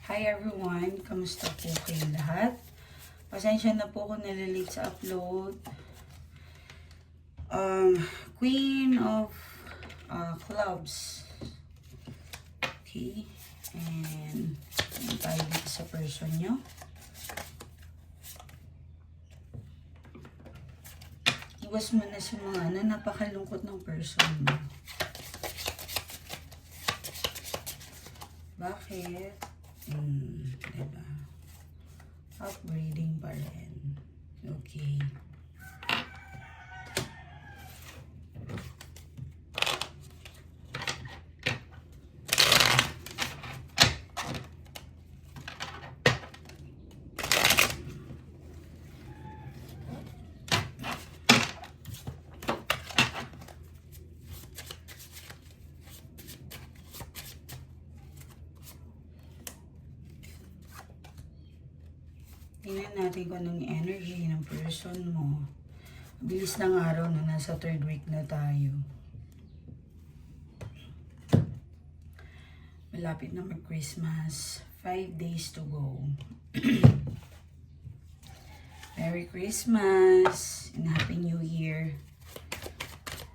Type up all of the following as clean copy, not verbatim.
Hi everyone! Kamusta po kayong lahat? Pasensya na po kung nalilate sa upload. Queen of Clubs. Okay. And tayo dito sa person nyo. Iwas mo na sa mga napakalungkot ng person mo. Bakit? Diba? Upgrading pa rin. Okay. Tingnan natin kung anong energy ng person mo. Bilis ng araw na nasa 3rd week na tayo. Malapit na mag-Christmas. 5 days to go. Merry Christmas and Happy New Year.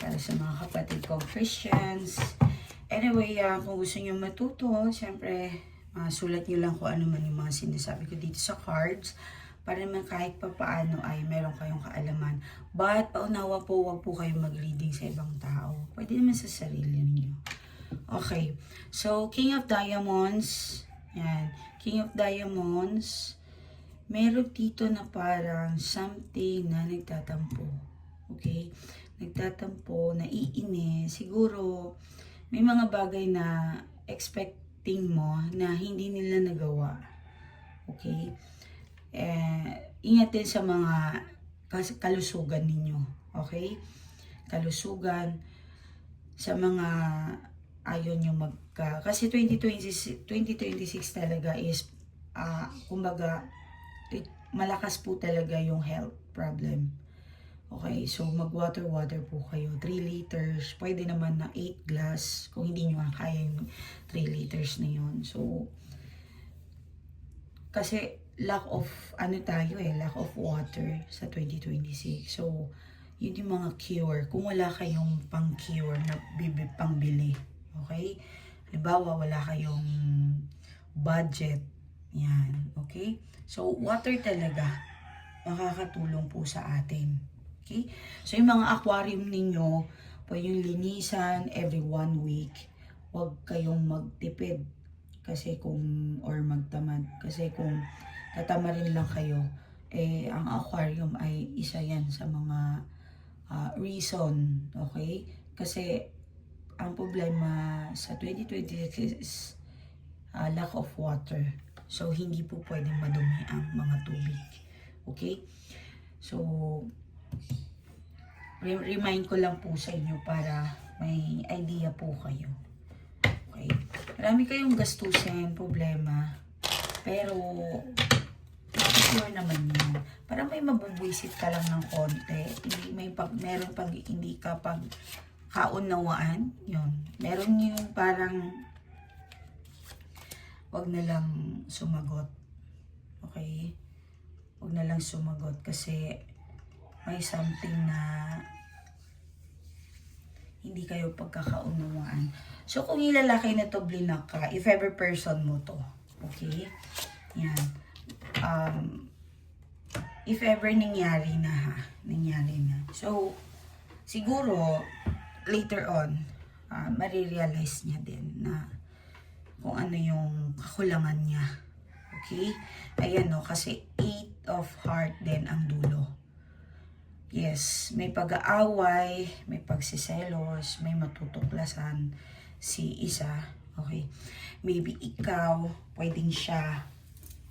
Para sa mga kapatid kong Christians. Anyway, kung gusto nyo matuto, syempre, sulat nyo lang kung ano man yung mga sinasabi ko dito sa cards para naman kahit pa paano ay meron kayong kaalaman. But, paunawa po, wag po kayong mag-reading sa ibang tao. Pwede naman sa sarili niyo. Okay. So, King of Diamonds. Yan. King of Diamonds. Meron dito na parang something na nagtatampo. Okay? Nagtatampo, naiinis. Siguro, may mga bagay na mo na hindi nila nagawa. Okay? Ingat din sa mga kalusugan ninyo. Okay? Kalusugan sa mga ayaw nyo kasi 2026 talaga is kumbaga malakas po talaga yung health problem. Okay, so mag-water po kayo. 3 liters. Pwede naman na 8 glass kung hindi nyo kaya yung 3 liters na yun. So, kasi lack of water sa 2026. So, yun yung mga cure. Kung wala kayong pang-cure na pangbili. Okay? Halimbawa, wala kayong budget. Yan. Okay? So, water talaga makakatulong po sa atin. Okay? So, yung mga aquarium ninyo, pwede yung linisan every 1 week. Huwag kayong magtipid or magtamad. Kasi kung tatamarin lang kayo, ang aquarium ay isa yan sa mga reason. Okay? Kasi, ang problema sa 2026 is lack of water. So, hindi po pwedeng madumi ang mga tubig. Okay? So, remind ko lang po sa inyo para may idea po kayo. Okay? Marami kayong gastusin, problema. Pero, sure naman yun. Parang may mabubwisit ka lang ng konti. Meron pag hindi ka pag kaunawaan. Yun. Meron yung parang wag na lang sumagot. Okay? Wag na lang sumagot kasi may something na hindi kayo pagkakaunawaan. So, kung yung lalaki na to blinak ka, if ever person mo to, okay? Yan. If ever nangyari na. So, siguro, later on, marirealize niya din na kung ano yung kakulangan niya. Okay? Ayan no, kasi 8 of heart din ang dulo. Yes, may pag-aaway, may pagsiselos, may matutuklasan si isa. Okay? Maybe ikaw, pwedeng siya.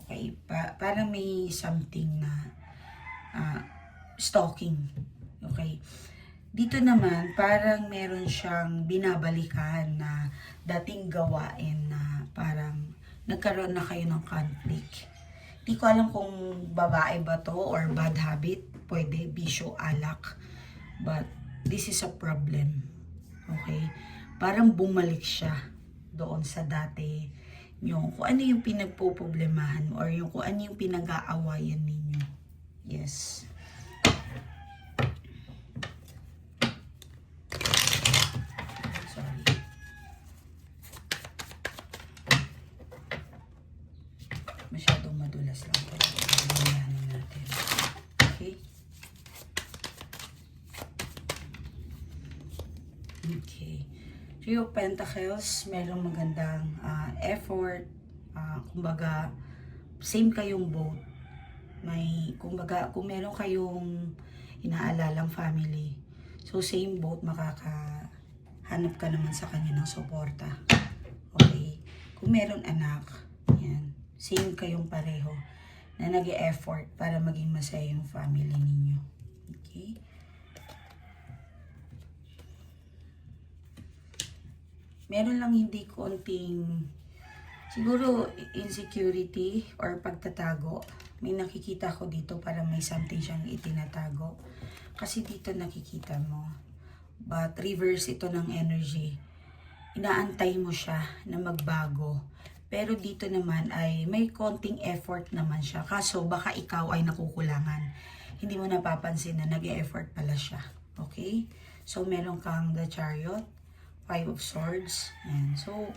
Okay? Parang may something na stalking. Okay? Dito naman, parang meron siyang binabalikan na dating gawain na parang nagkaroon na kayo ng conflict. Di ko alam kung babae ba to or bad habit. Pwede, bisyo, alak. But, this is a problem. Okay? Parang bumalik siya doon sa dati nyo, kung ano yung pinagpoproblemahan mo or yung kung ano yung pinag-aawayan ninyo. Yes. Sorry. Masyadong madulas lang po. Pagbayanin natin. Okay? Okay. Three of Pentacles, merong magandang effort. Kumbaga, same kayong both. May, kumbaga, kung meron kayong inaalalang family, so same boat, makakahanap ka naman sa kanya ng suporta. Okay? Kung meron anak, yan, same kayong pareho na nag-e-effort para maging masaya yung family ninyo. Okay? Meron lang hindi konting siguro insecurity or pagtatago. May nakikita ko dito para may something siyang itinatago. Kasi dito nakikita mo. But reverse ito ng energy. Inaantay mo siya na magbago. Pero dito naman ay may konting effort naman siya. Kaso baka ikaw ay nakukulangan. Hindi mo napapansin na nag-e-effort pala siya. Okay? So meron kang the Chariot, Five of Swords. Yan. So,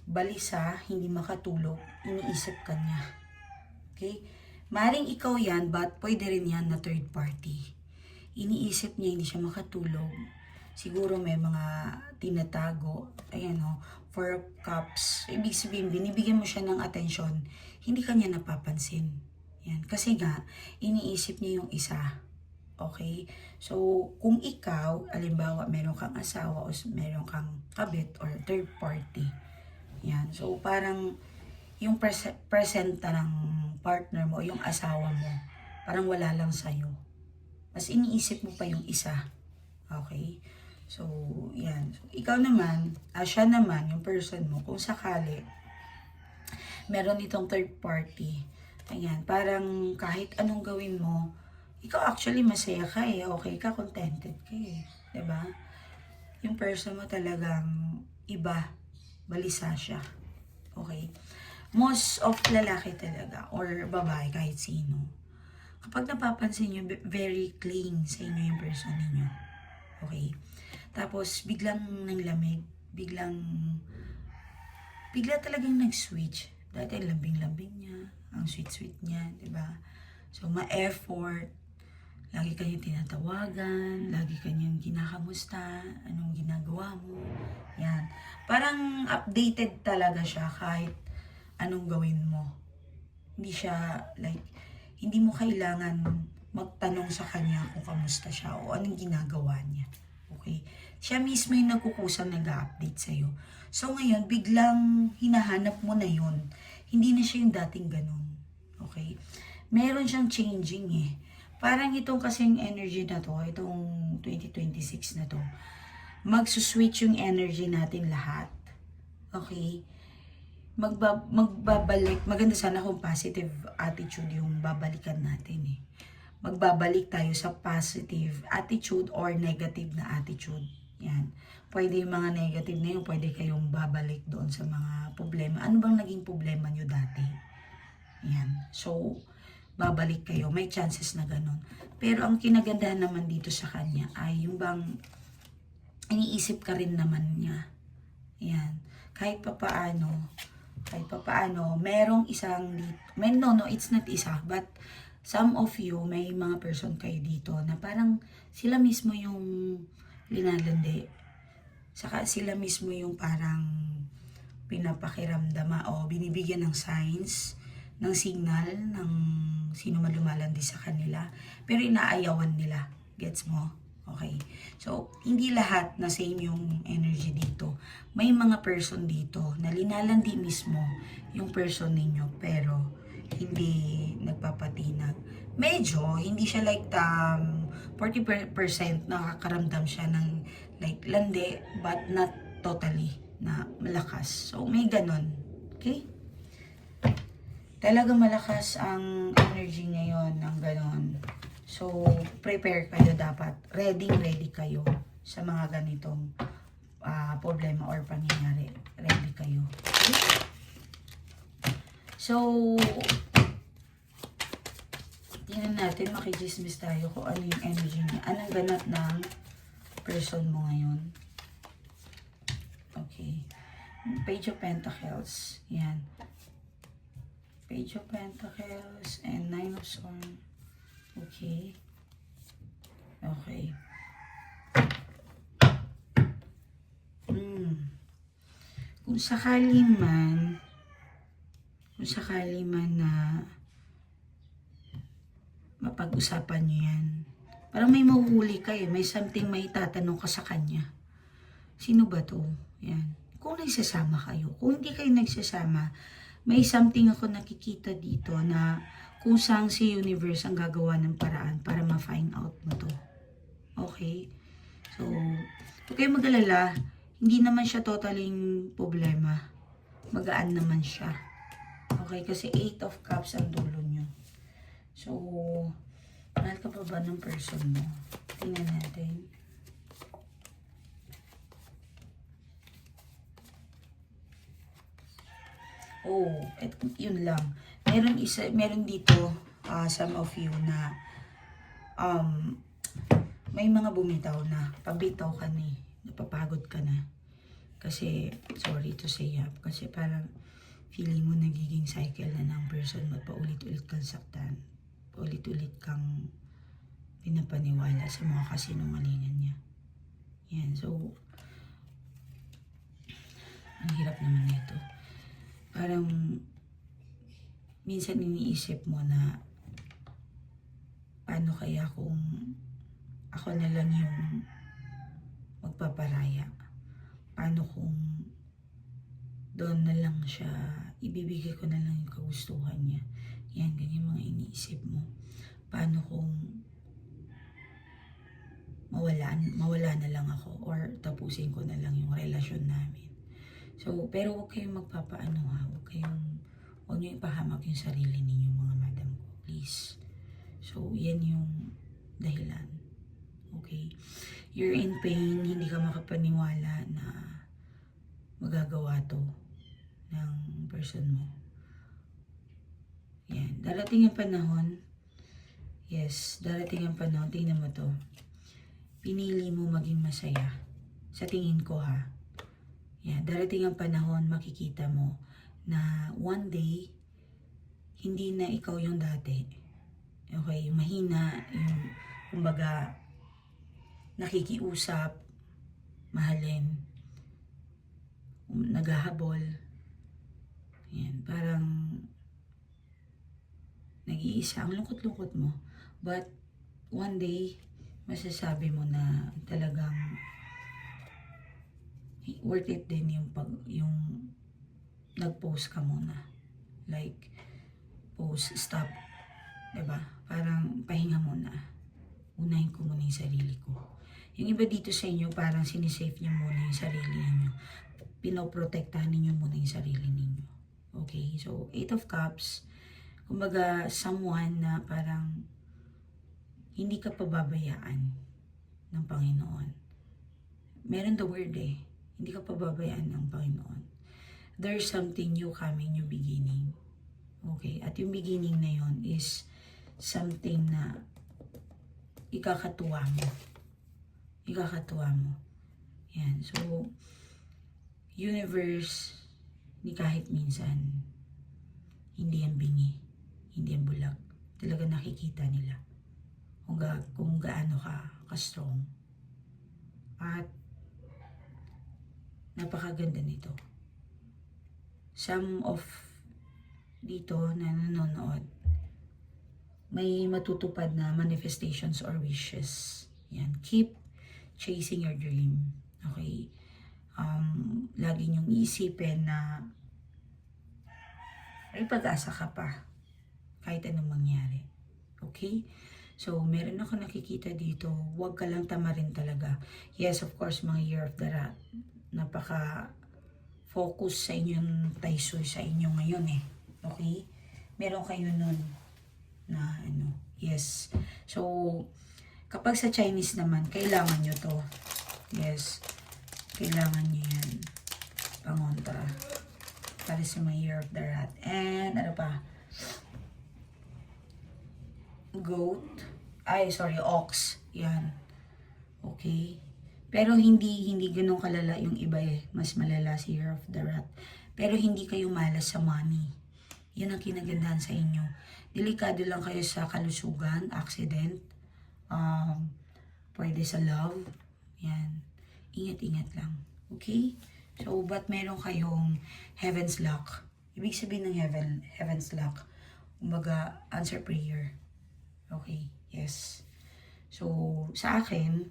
balisa, hindi makatulog, iniisip ka niya. Okay? Maring ikaw yan, but pwede rin yan na third party. Iniisip niya, hindi siya makatulog. Siguro may mga tinatago. Ayan o, Four of Cups. Ibig sabihin, binibigyan mo siya ng atensyon, hindi ka niya napapansin. Yan. Kasi nga, iniisip niya yung isa. Okay? So, kung ikaw, alimbawa, meron kang asawa o meron kang kabit or third party, yan. So, parang yung presenta ng partner mo, yung asawa mo, parang wala lang sa'yo. Mas iniisip mo pa yung isa. Okay? So, yan. So, ikaw naman, siya naman, yung person mo, kung sakali, meron itong third party, ayan, parang kahit anong gawin mo, ikaw actually masaya ka eh, okay ka, contented ka eh, diba? Yung person mo talagang iba, balisa siya, okay? Most of lalaki talaga, or babae, kahit sino, kapag napapansin nyo, very clean sa inyo yung person ninyo, okay? Tapos, biglang nanglamig, bigla talagang nag-switch. Dati lambing-lambing niya, ang sweet-sweet niya, diba? So, ma-effort, lagi kanyang tinatawagan, lagi kanyang kinakamusta, anong ginagawa mo. Yan. Parang updated talaga siya kahit anong gawin mo. Hindi siya, like, hindi mo kailangan magtanong sa kanya kung kamusta siya o anong ginagawa niya. Okay? Siya mismo yung nagkukusang nag-update sa'yo. So ngayon, biglang hinahanap mo na yun. Hindi na siya yung dating ganun. Okay? Meron siyang changing eh. Parang itong kasing energy na to, itong 2026 na to, magsuswitch yung energy natin lahat. Okay? Magbabalik, maganda sana kung positive attitude yung babalikan natin eh. Magbabalik tayo sa positive attitude or negative na attitude. Yan. Pwede yung mga negative na yun, pwede kayong babalik doon sa mga problema. Ano bang naging problema nyo dati? Yan. So, babalik kayo. May chances na ganun. Pero ang kinagandahan naman dito sa kanya ay yung bang iniisip ka rin naman niya. Yan. Kahit papaano, merong isang, no, it's not isa, but some of you, may mga person kayo dito na parang sila mismo yung linalandi. Saka sila mismo yung parang pinapakiramdama o binibigyan ng signs, ng signal ng sino man lumalandi sa kanila, pero inaayawan nila. Gets mo? Okay. So, hindi lahat na same yung energy dito. May mga person dito na linalandi mismo yung person ninyo, pero hindi nagpapatinag. Medyo, hindi siya like 40% nakakaramdam siya ng like landi, but not totally na malakas. So, may ganon. Okay? Talagang malakas ang energy ngayon ng ganon. So, prepare kayo dapat. Ready kayo sa mga ganitong problema or pangyayari. Ready kayo. Okay? So, tingnan natin, makijismis tayo kung ano yung energy niya. Anong ganap ng person mo ngayon? Okay. Page of Pentacles. Yan. Page of Pentacles and Nine of Swords. Okay. Okay. Kung sakali man na mapag-usapan nyo yan, parang may mahuhuli kayo, may something may tatanong ka sa kanya. Sino ba to? Yan. Kung nagsasama kayo, kung hindi kayo nagsasama, may something ako nakikita dito na kung saan si universe ang gagawa ng paraan para ma-find out mo to. Okay? So, huwag kayong mag-alala, hindi naman siya totaling problema. Magaan naman siya. Okay? Kasi 8 of Cups ang dulo nyo. So, mahal ka pa ba ng person mo? Tingnan natin. Oh, yun lang. Meron dito, some of you na, may mga bumitaw na, pabitaw ka na eh, napapagod ka na. Kasi, sorry to say kasi parang, feeling mo nagiging cycle na ng person mo, paulit-ulit kang saktan, paulit-ulit kang pinapaniwala sa mga kasinungalingan niya. Yan, so, ang hirap naman nito. Parang, minsan iniisip mo na, paano kaya kung ako na lang yung magpaparaya? Paano kung doon na lang siya, ibibigay ko na lang yung kagustuhan niya? Yan, ganyan mga iniisip mo. Paano kung mawala na lang ako or tapusin ko na lang yung relasyon namin? So, pero huwag kayong magpapaano ha. Huwag niyo ipahamak yung sarili ninyo mga madam ko. Please. So, yan yung dahilan. Okay? You're in pain. Hindi ka makapaniwala na magagawa to ng person mo. Yan. Darating ang panahon. Yes. Darating ang panahon. Tingnan mo to. Pinili mo maging masaya. Sa tingin ko ha. Yeah, darating ang panahon, makikita mo na one day, hindi na ikaw yung dati. Okay, mahina, yung, kumbaga, nakikiusap, mahalin, naghahabol. Yan, parang, nag-iisa. Ang lungkot-lungkot mo. But, one day, masasabi mo na talagang, worth it din yung nag-post ka muna. Like, post, stop. Diba? Parang pahinga muna. Unahin ko muna yung sarili ko. Yung iba dito sa inyo, parang sinisave nyo muna yung sarili ninyo. Pinoprotektahan ninyo muna yung sarili ninyo. Okay? So, 8 of Cups, kumbaga, someone na parang hindi ka pababayaan ng Panginoon. Meron the word eh. Hindi ka pababayaan ng Panginoon. There's something new coming, new beginning. Okay? At yung beginning na yon is something na ikakatuwa mo. Ikakatuwa mo. Yan. So, universe, ni kahit minsan, hindi yan bingi. Hindi yan bulag. Talaga nakikita nila kung gaano ka strong. At napakaganda nito. Some of dito na nanonood, may matutupad na manifestations or wishes. Yan. Keep chasing your dream. Okay? Lagi niyong isipin na may pag-asa ka pa kahit anong mangyari. Okay? So, meron ako nakikita dito. Huwag ka lang tamarin talaga. Yes, of course, mga year of the rat. Napaka-focus sa inyong taisoy sa inyo ngayon eh. Okay? Meron kayo nun na ano. Yes. So, kapag sa Chinese naman, kailangan nyo to. Yes. Kailangan nyo yan. Pangontra. Para sa mga Year of the Rat. And, ano pa? Goat. Ay, sorry, ox. Yan. Okay. Pero hindi ganun kalala yung iba eh. Mas malala si Year of the Rat. Pero hindi kayo malas sa money. Yun ang kinagandahan sa inyo. Delikado lang kayo sa kalusugan, accident, pwede sa love. Yan. Ingat-ingat lang. Okay? So, but meron kayong heaven's luck. Ibig sabihin ng heaven's luck. Kumbaga, answer prayer. Okay? Yes. So, sa akin,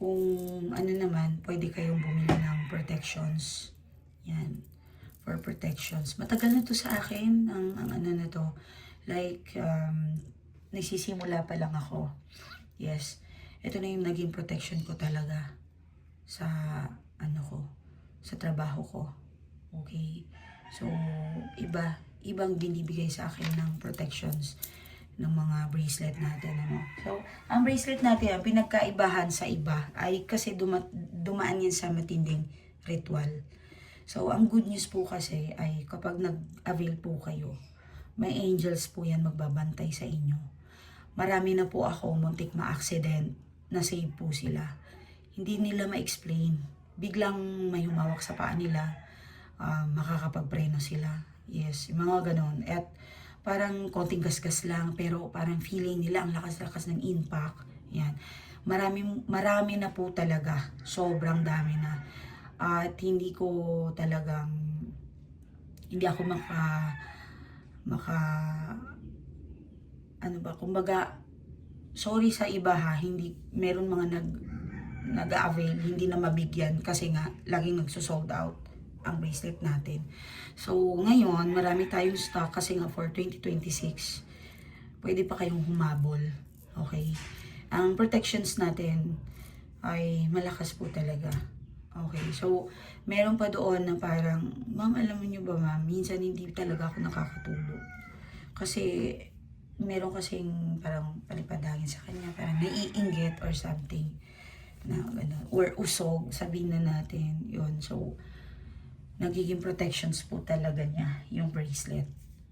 kung ano naman, pwede kayong bumili ng protections. Yan. For protections. Matagal na to sa akin, ang ano na to. Like, nagsisimula pa lang ako. Yes. Ito na yung naging protection ko talaga sa ano ko, sa trabaho ko. Okay? So, ibang binibigay sa akin ng protections ng mga bracelet natin. Ano? So, ang bracelet natin, ang pinagkaibahan sa iba ay kasi dumaan yan sa matinding ritual. So, ang good news po kasi ay kapag nag-avail po kayo, may angels po yan magbabantay sa inyo. Marami na po ako muntik ma-accident, na-save po sila. Hindi nila ma-explain. Biglang may humawak sa paa nila, makakapagpreno sila. Yes, yung mga ganon. At parang konting gasgas lang, pero parang feeling nila ang lakas-lakas ng impact. Yan. Marami na po talaga. Sobrang dami na. At hindi ako kumbaga, sorry sa iba ha, hindi, meron mga nag-avail, hindi na mabigyan kasi nga, laging nagsosold out ang bracelet natin. So, ngayon, marami tayong stock kasi nga for 2026, pwede pa kayong humabol. Okay? Ang protections natin ay malakas po talaga. Okay, so, meron pa doon na parang, ma'am, alam niyo ba ma'am, minsan hindi talaga ako nakakatulog. Kasi, meron kasing parang palipadangin sa kanya, parang naiinggit or something. Na, ano, or usog, sabihin na natin, yun. So, nagiging protections po talaga niya, yung bracelet.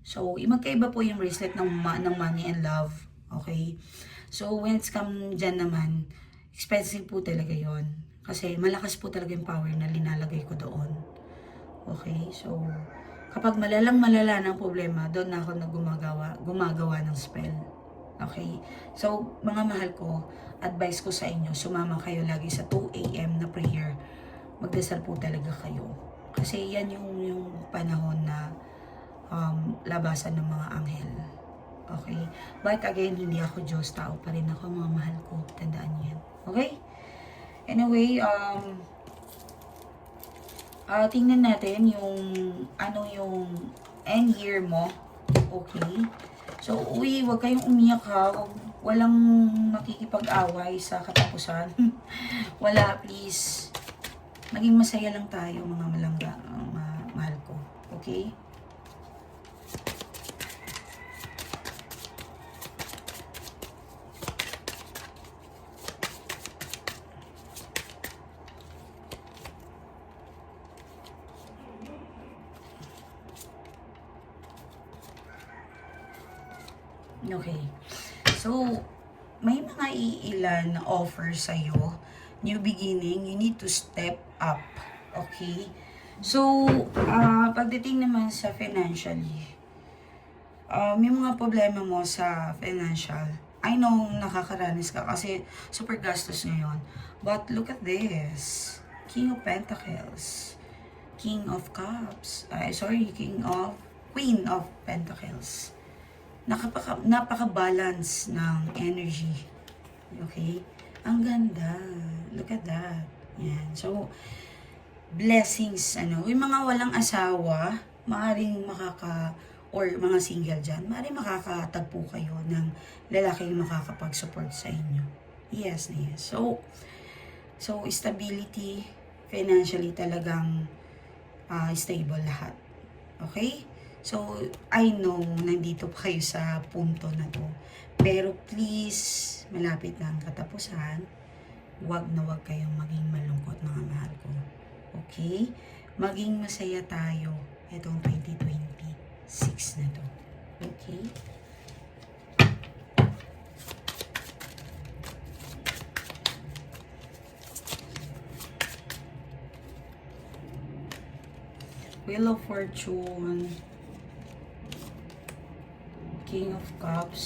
So, magkaiba po yung bracelet ng money and love. Okay? So, when it's come dyan naman, expensive po talaga yon. Kasi malakas po talaga yung power na linalagay ko doon. Okay? So, kapag malala ng problema, doon na ako gumagawa ng spell. Okay? So, mga mahal ko, advice ko sa inyo, sumama kayo lagi sa 2 a.m. na prayer. Magdasal po talaga kayo. Kasi yan yung panahon na labasan ng mga anghel. Okay? But again, hindi ako Diyos, tao pa rin ako, mga mahal ko. Tandaan niyo yan. Okay? Anyway, tingnan natin yung end year mo. Okay? So, wag kayong umiyak ha. Walang makikipag-away sa katapusan. Wala, please. Maging masaya lang tayo, mga malangga, mahal ko. Okay? Okay. So, may mga iilan na offer sa'yo. New beginning, you need to step up. Okay? So, pagdating naman sa financially, may mga problema mo sa financial. I know, nakakaranas ka kasi super gastos ngayon. But look at this. King of Pentacles. King of Cups. Queen of Pentacles. Napaka-balance ng energy. Okay? Ang ganda. Look at that. Yan. So, blessings, yung mga walang asawa, maaaring or mga single dyan, maaaring makakatagpo kayo ng lalaking makakapag-support sa inyo. Yes na yes. So stability, financially talagang stable lahat. Okay? So, I know, nandito pa kayo sa punto na to. Pero please, malapit na ang katapusan. wag na wag kayong maging malungkot, mga mahal ko. Okay? Maging masaya tayo itong 2026 na to. Okay? Wheel of Fortune, King of Cups,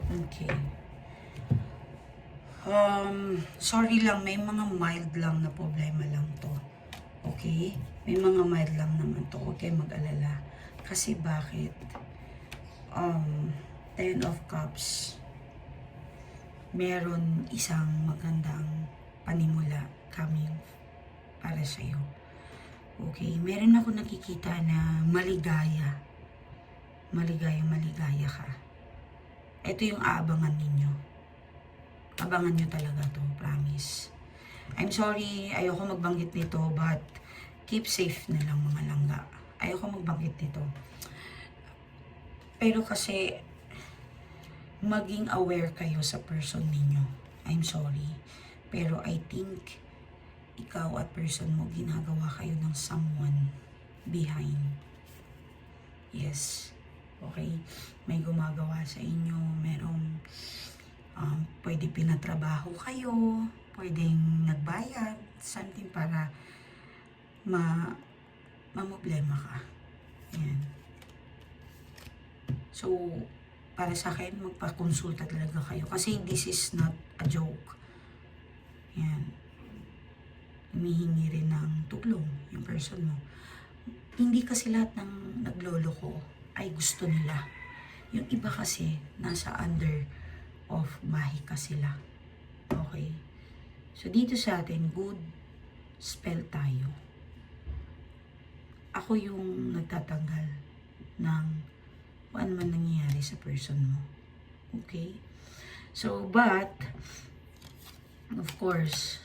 okay. Sorry lang, may mga mild lang na problema lang to. Okay? May mga mild lang naman to. Huwag kayong mag-alala. Kasi bakit? Ten of Cups, meron isang magandang panimula coming para sa'yo. Okay? Meron ako nakikita na maligaya. Maligaya ka. Ito yung aabangan ninyo. Abangan nyo talaga to, promise. I'm sorry, ayoko magbanggit nito, but keep safe na lang, mga langga. Ayoko magbanggit nito. Pero kasi, maging aware kayo sa person ninyo. I'm sorry. Pero I think, ikaw at person mo, ginagawa kayo ng someone behind. Yes. Okay? May gumagawa sa inyo, merong pwede pinatrabaho kayo, pwedeng nagbayad, something para mamoblema ka. Yan. So, para sa akin, magpakonsulta talaga kayo. Kasi this is not a joke. Yan. Humihingi rin ng tulong yung person mo. Hindi kasi lahat ng nagloloko ay gusto nila. Yung iba kasi, nasa under of mahika sila. Okay? So, dito sa atin, good spell tayo. Ako yung nagtatanggal ng kung ano man nangyayari sa person mo. Okay? So, but, of course,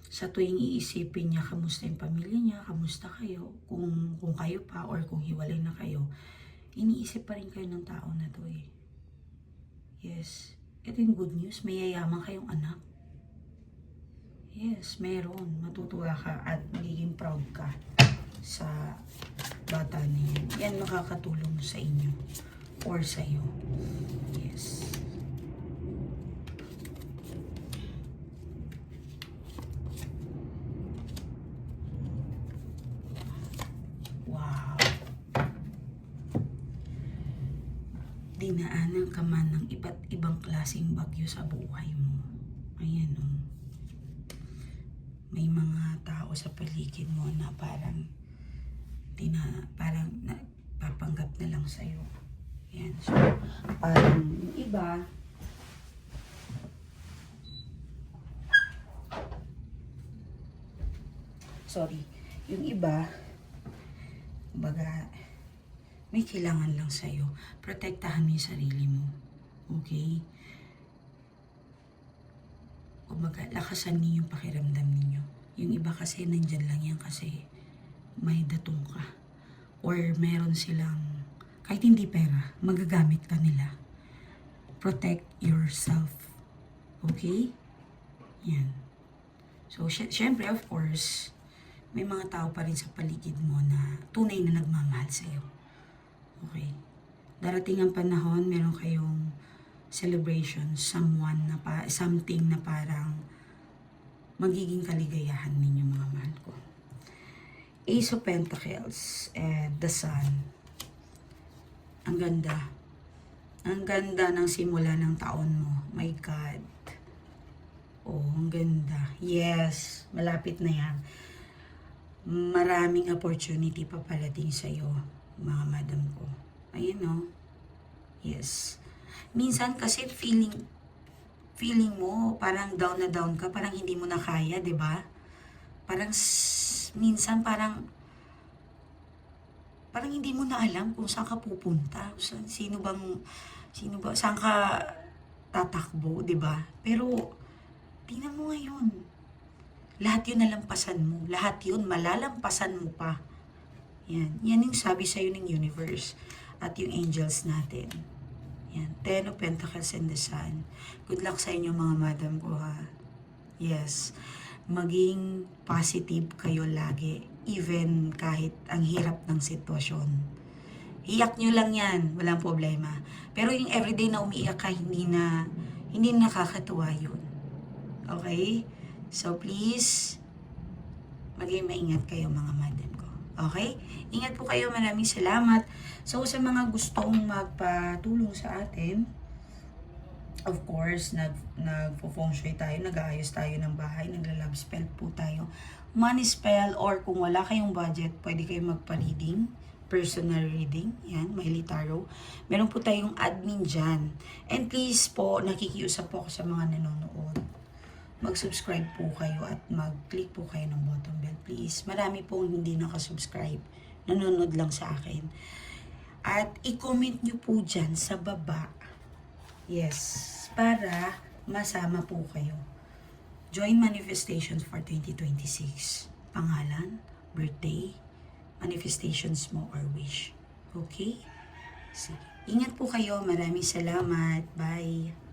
sa tuwing iisipin niya, kamusta yung pamilya niya, kamusta kayo, kung kayo pa or kung hiwalay na kayo, iniisip pa rin kayo ng tao na to eh. Yes. Ito yung good news. May yayaman kayong anak. Yes, meron. Matutuwa ka at magiging proud ka sa bata na yan. Yan makakatulong sa inyo or sa'yo. Yes. Wow. Dinaanan ka man ng iba't ibang klaseng bagyo sa buhay mo. Ayan o. May mga tao sa paligid mo na parang napapanggap na lang sa'yo. Ayan. So, parang yung iba, yung iba, kumbaga, may kailangan lang sa'yo. Protektahan mo yung sarili mo. Okay? Kumbaga, lakasan niyo yung pakiramdam ninyo. Yung iba kasi, nandyan lang yan kasi may datong ka. Or meron silang, kahit hindi pera, magagamit ka nila. Protect yourself. Okay? Yan. So, syempre, of course, may mga tao pa rin sa paligid mo na tunay na nagmamahal sa'yo. Okay. Darating ang panahon, meron kayong celebration, something na parang magiging kaligayahan ninyo, mga mahal ko. Ace of Pentacles and the Sun. Ang ganda. Ang ganda ng simula ng taon mo. My God. Oh, ang ganda. Yes, malapit na yan. Maraming opportunity papalating sa'yo, mga madam ko. Ayun o. Yes. Minsan kasi feeling mo parang down na down ka, parang hindi mo na kaya, 'di ba? Parang minsan parang hindi mo na alam kung saan ka pupunta, saan ka tatakbo, 'di ba? Pero tingnan mo ngayon. Lahat 'yun nalampasan mo, lahat 'yun malalampasan mo pa. Yan. Yan yung sabi sa'yo ng universe at yung angels natin. Yan. 10 of Pentacles and the Sun. Good luck sa inyo mga madam ko ha. Yes. Maging positive kayo lagi. Even kahit ang hirap ng sitwasyon. Iyak nyo lang yan. Walang problema. Pero yung everyday na umiiyak ka, hindi nakakatuwa yun. Okay? So please, maging maingat kayo mga madam ko. Okay? Ingat po kayo. Maraming salamat. So, sa mga gustong magpatulong sa atin, of course, nag-feng shui tayo, nag-aayos tayo ng bahay, nagla-love spell po tayo. Money spell, or kung wala kayong budget, pwede kayo magpa-reading, personal reading. Yan, Maili Tarot. Meron po tayong admin dyan. And please po, nakikiusap po ako sa mga nanonood. Mag-subscribe po kayo at mag-click po kayo ng button bell, please. Marami pong hindi nakasubscribe. Nanonood lang sa akin. At i-comment nyo po dyan sa baba. Yes. Para masama po kayo. Join Manifestations for 2026. Pangalan, birthday, manifestations mo or wish. Okay? Sige. Ingat po kayo. Maraming salamat. Bye.